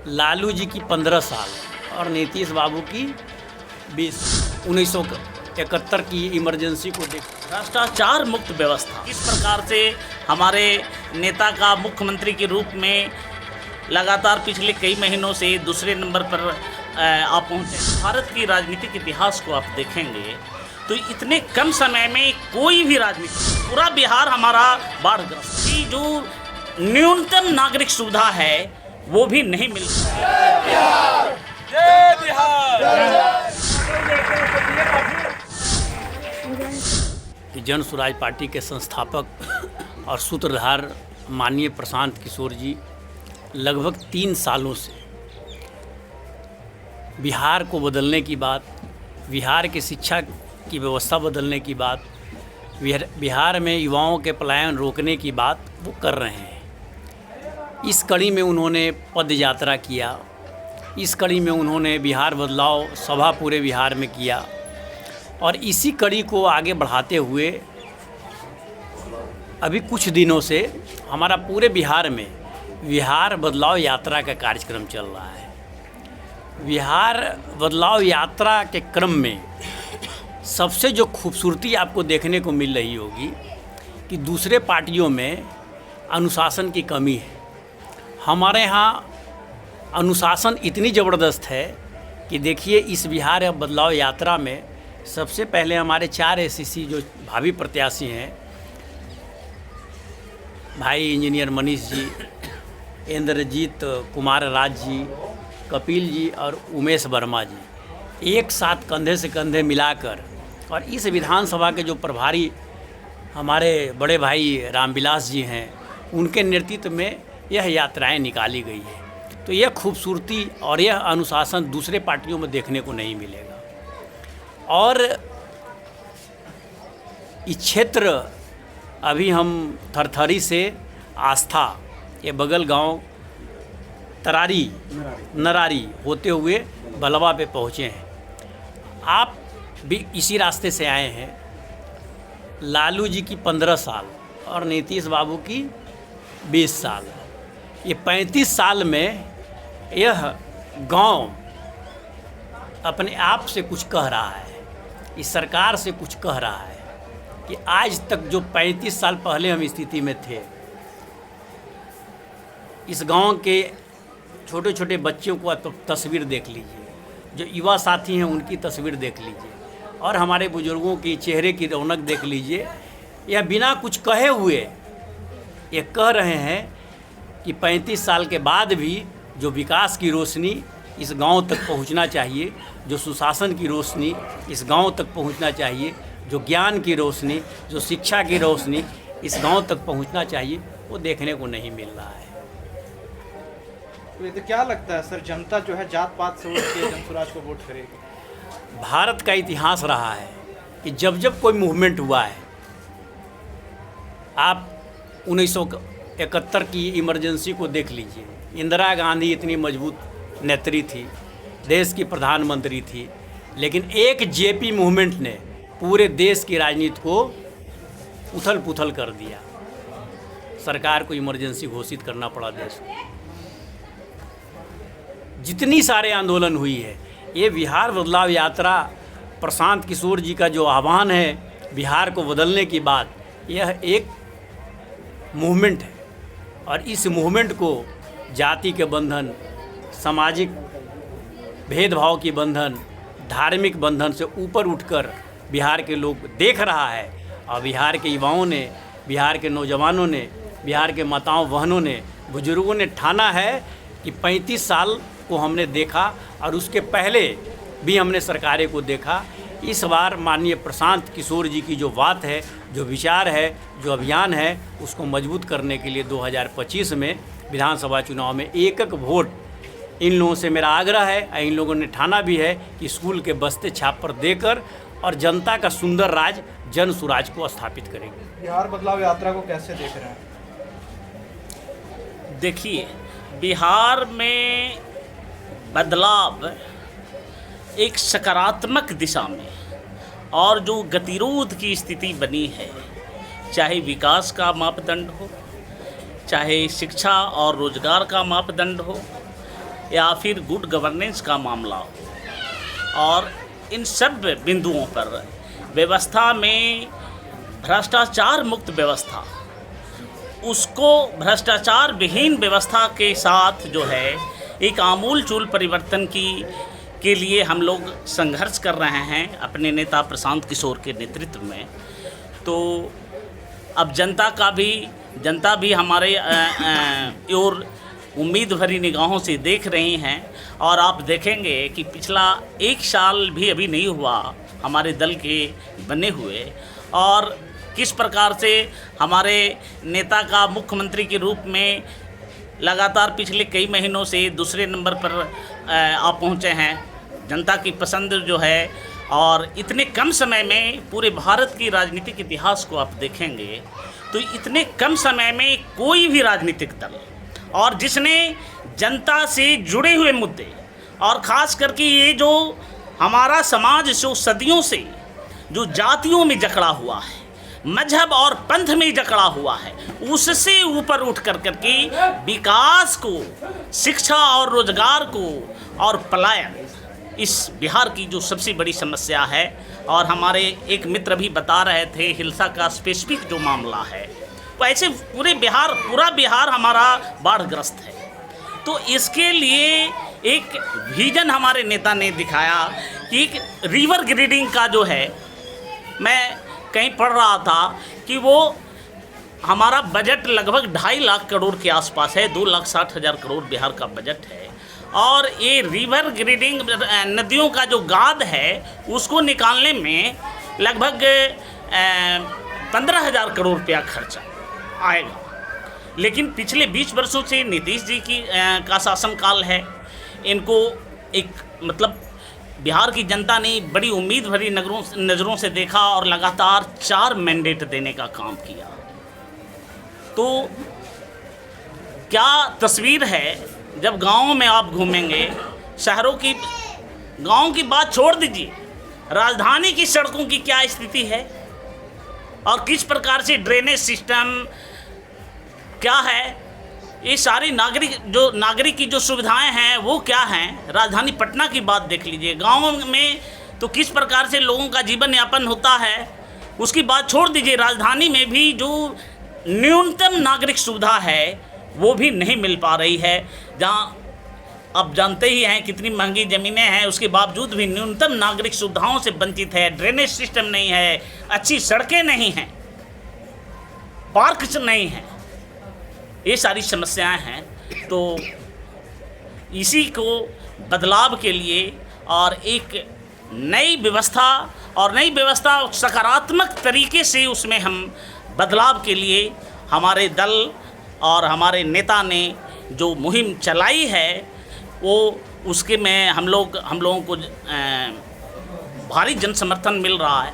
लालू जी की 15 साल और नीतीश बाबू की 1971 की इमरजेंसी को देख भ्रष्टाचार मुक्त व्यवस्था किस प्रकार से हमारे नेता का मुख्यमंत्री के रूप में लगातार पिछले कई महीनों से दूसरे नंबर पर आप पहुँचे। भारत की राजनीतिक इतिहास को आप देखेंगे तो इतने कम समय में कोई भी राजनीति, पूरा बिहार हमारा बाढ़ग्रस्त की जो न्यूनतम नागरिक सुविधा है वो भी नहीं मिल कि जन स्वराज पार्टी के संस्थापक और सूत्रधार माननीय प्रशांत किशोर जी लगभग 3 सालों से बिहार को बदलने की बात, बिहार की शिक्षा की व्यवस्था बदलने की बात, बिहार में युवाओं के पलायन रोकने की बात वो कर रहे हैं। इस कड़ी में उन्होंने पद यात्रा किया, इस कड़ी में उन्होंने बिहार बदलाव सभा पूरे बिहार में किया और इसी कड़ी को आगे बढ़ाते हुए अभी कुछ दिनों से हमारा पूरे बिहार में बिहार बदलाव यात्रा का कार्यक्रम चल रहा है। बिहार बदलाव यात्रा के क्रम में सबसे जो खूबसूरती आपको देखने को मिल रही होगी कि दूसरे पार्टियों में अनुशासन की कमी है, हमारे यहाँ अनुशासन इतनी ज़बरदस्त है कि देखिए इस बिहार बदलाव यात्रा में सबसे पहले हमारे 4 एससीसी जो भावी प्रत्याशी हैं, भाई इंजीनियर मनीष जी, इंद्रजीत कुमार राज जी, कपिल जी और उमेश वर्मा जी, एक साथ कंधे से कंधे मिलाकर और इस विधानसभा के जो प्रभारी हमारे बड़े भाई रामविलास जी हैं, उनके नेतृत्व में यह यात्राएं निकाली गई है। तो यह खूबसूरती और यह अनुशासन दूसरे पार्टियों में देखने को नहीं मिलेगा। और इस क्षेत्र अभी हम थरथरी से आस्था ये बगल गांव तरारी नरारी होते हुए बलवा पे पहुँचे हैं। आप भी इसी रास्ते से आए हैं। लालू जी की 15 साल और नीतीश बाबू की 20 साल, ये 35 साल में यह गांव अपने आप से कुछ कह रहा है, इस सरकार से कुछ कह रहा है कि आज तक जो 35 साल पहले हम स्थिति में थे, इस गांव के छोटे छोटे बच्चों को तस्वीर देख लीजिए, जो युवा साथी हैं उनकी तस्वीर देख लीजिए और हमारे बुजुर्गों की चेहरे की रौनक देख लीजिए। यह बिना कुछ कहे हुए ये कह रहे हैं कि 35 साल के बाद भी जो विकास की रोशनी इस गांव तक पहुंचना चाहिए, जो सुशासन की रोशनी इस गांव तक पहुंचना चाहिए, जो ज्ञान की रोशनी, जो शिक्षा की रोशनी इस गांव तक पहुंचना चाहिए, वो देखने को नहीं मिल रहा है। तो क्या लगता है सर, जनता जो है जात पात से उठ के जनसुराज को वोट करेगी? भारत का इतिहास रहा है कि जब जब कोई मूवमेंट हुआ है, आप 1971 की इमरजेंसी को देख लीजिए, इंदिरा गांधी इतनी मजबूत नेत्री थी, देश की प्रधानमंत्री थी, लेकिन एक जेपी मूवमेंट ने पूरे देश की राजनीति को उथल पुथल कर दिया। सरकार को इमरजेंसी घोषित करना पड़ा देश को। जितनी सारे आंदोलन हुई है, ये बिहार बदलाव यात्रा प्रशांत किशोर जी का जो आह्वान है बिहार को बदलने की बात, यह एक मूवमेंट है और इस मूवमेंट को जाति के बंधन, सामाजिक भेदभाव की बंधन, धार्मिक बंधन से ऊपर उठकर बिहार के लोग देख रहा है और बिहार के युवाओं ने, बिहार के नौजवानों ने, बिहार के माताओं बहनों ने, बुजुर्गों ने ठाना है कि 35 साल को हमने देखा और उसके पहले भी हमने सरकारें को देखा। इस बार माननीय प्रशांत किशोर जी की जो बात है, जो विचार है, जो अभियान है, उसको मजबूत करने के लिए 2025 में विधानसभा चुनाव में एक वोट इन लोगों से मेरा आग्रह है। इन लोगों ने ठाना भी है कि स्कूल के बस्ते छाप पर देकर और जनता का सुंदर राज जन स्वराज को स्थापित करेंगे। बिहार बदलाव यात्रा को कैसे देख रहे हैं? देखिए, बिहार में बदलाव एक सकारात्मक दिशा में और जो गतिरोध की स्थिति बनी है, चाहे विकास का मापदंड हो, चाहे शिक्षा और रोजगार का मापदंड हो, या फिर गुड गवर्नेंस का मामला हो, और इन सब बिंदुओं पर व्यवस्था में भ्रष्टाचार मुक्त व्यवस्था, उसको भ्रष्टाचार विहीन व्यवस्था के साथ जो है एक आमूल चूल परिवर्तन के लिए हम लोग संघर्ष कर रहे हैं अपने नेता प्रशांत किशोर के नेतृत्व में। तो अब जनता भी हमारे और उम्मीद भरी निगाहों से देख रही हैं, और आप देखेंगे कि पिछला 1 साल भी अभी नहीं हुआ हमारे दल के बने हुए, और किस प्रकार से हमारे नेता का मुख्यमंत्री के रूप में लगातार पिछले कई महीनों से दूसरे नंबर पर आप पहुँचे हैं। जनता की पसंद जो है, और इतने कम समय में पूरे भारत की राजनीतिक इतिहास को आप देखेंगे तो इतने कम समय में कोई भी राजनीतिक दल, और जिसने जनता से जुड़े हुए मुद्दे, और ख़ास करके ये जो हमारा समाज जो सदियों से जो जातियों में जकड़ा हुआ है, मजहब और पंथ में जकड़ा हुआ है, उससे ऊपर उठ करके विकास को, शिक्षा और रोजगार को और पलायन, इस बिहार की जो सबसे बड़ी समस्या है। और हमारे एक मित्र भी बता रहे थे हिल्सा का स्पेसिफिक जो मामला है, तो ऐसे पूरा बिहार हमारा बाढ़ग्रस्त है। तो इसके लिए एक विजन हमारे नेता ने दिखाया कि एक रिवर ग्रेडिंग का जो है, मैं कहीं पढ़ रहा था कि वो हमारा बजट लगभग 2.5 लाख करोड़ के आसपास है, 2,60,000 करोड़ बिहार का बजट है, और ये रिवर ग्रेडिंग नदियों का जो गाद है उसको निकालने में लगभग 15,000 करोड़ रुपया खर्चा आएगा। लेकिन पिछले 20 वर्षों से नीतीश जी का शासनकाल है, इनको एक मतलब बिहार की जनता ने बड़ी उम्मीद भरी नज़रों से देखा और लगातार 4 मैंडेट देने का काम किया। तो क्या तस्वीर है जब गाँव में आप घूमेंगे, गाँव की बात छोड़ दीजिए, राजधानी की सड़कों की क्या स्थिति है और किस प्रकार से ड्रेनेज सिस्टम क्या है, ये सारी नागरिक की जो सुविधाएं हैं वो क्या हैं। राजधानी पटना की बात देख लीजिए, गाँव में तो किस प्रकार से लोगों का जीवन यापन होता है उसकी बात छोड़ दीजिए, राजधानी में भी जो न्यूनतम नागरिक सुविधा है वो भी नहीं मिल पा रही है। जहाँ आप जानते ही हैं कितनी महंगी ज़मीनें हैं, उसके बावजूद भी न्यूनतम नागरिक सुविधाओं से वंचित है। ड्रेनेज सिस्टम नहीं है, अच्छी सड़कें नहीं हैं, पार्क नहीं हैं, ये सारी समस्याएं हैं। तो इसी को बदलाव के लिए और एक नई व्यवस्था सकारात्मक तरीके से उसमें हम बदलाव के लिए हमारे दल और हमारे नेता ने जो मुहिम चलाई है वो उसके में हम लोगों को भारी जन समर्थन मिल रहा है।